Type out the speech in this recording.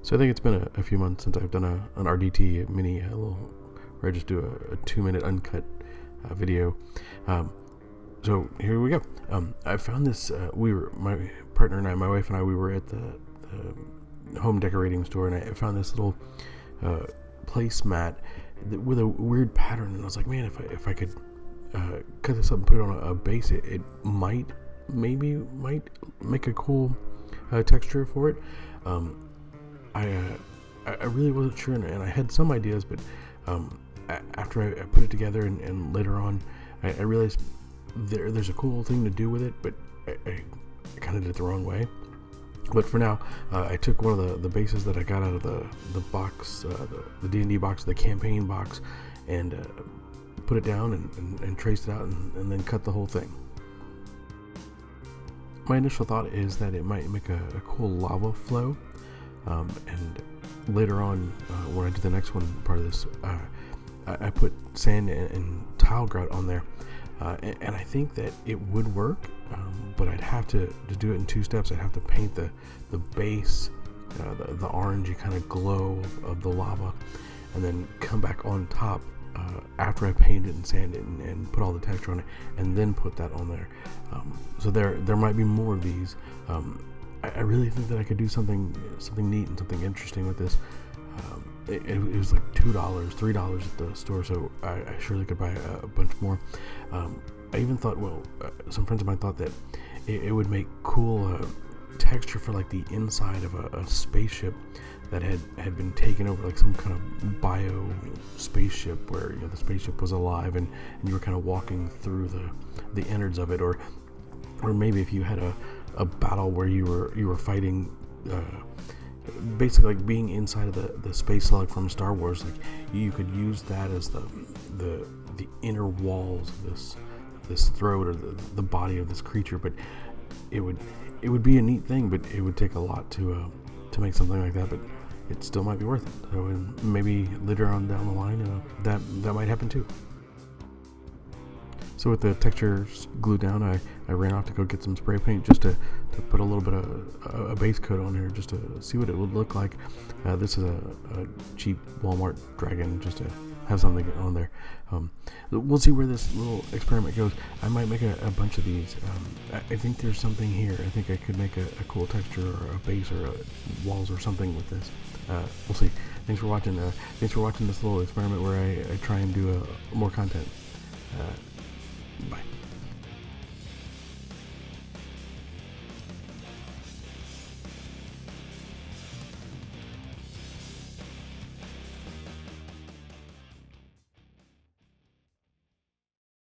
So I think it's been a few months since I've done an RDT Mini, where I just do a 2-minute uncut video. So here we go. I found this. My partner and I, my wife and I, we were at the home decorating store, and I found this little placemat with a weird pattern. And I was like, man, if I could cut this up and put it on a base, it might make a cool texture for it. I really wasn't sure, and I had some ideas, but after I put it together and later on, I realized there's a cool thing to do with it, but I kind of did it the wrong way. But for now, I took one of the bases that I got out of the box, the D&D box, the campaign box, and put it down and traced it out and then cut the whole thing. My initial thought is that it might make a cool lava flow, and later on, when I do the next one, part of this, I put sand and tile grout on there, and I think that it would work, but I'd have to do it in 2 steps. I'd have to paint the base, the orangey kind of glow of the lava, and then come back on top after I paint it and sand it and put all the texture on it, and then put that on there. So there might be more of these. I really think that I could do something neat and something interesting with this. It was like $2, $3 at the store, so I surely could buy a bunch more. I even thought, some friends of mine thought that it would make cool texture for like the inside of a spaceship that had been taken over, like some kind of bio spaceship where the spaceship was alive and you were kind of walking through the innards of it, or maybe if you had a battle where you were fighting, basically like being inside of the space slug from Star Wars. Like you could use that as the inner walls of this throat or the body of this creature. But it would be a neat thing, but it would take a lot to make something like that. But it still might be worth it. So maybe later on down the line, that might happen too. So with the textures glued down, I ran off to go get some spray paint just to put a little bit of a base coat on here, just to see what it would look like. This is a cheap Walmart dragon, just to have something on there. We'll see where this little experiment goes. I might make a bunch of these. I think there's something here. I think I could make a cool texture or a base or walls or something with this. We'll see. Thanks for watching. Thanks for watching this little experiment where I try and do more content.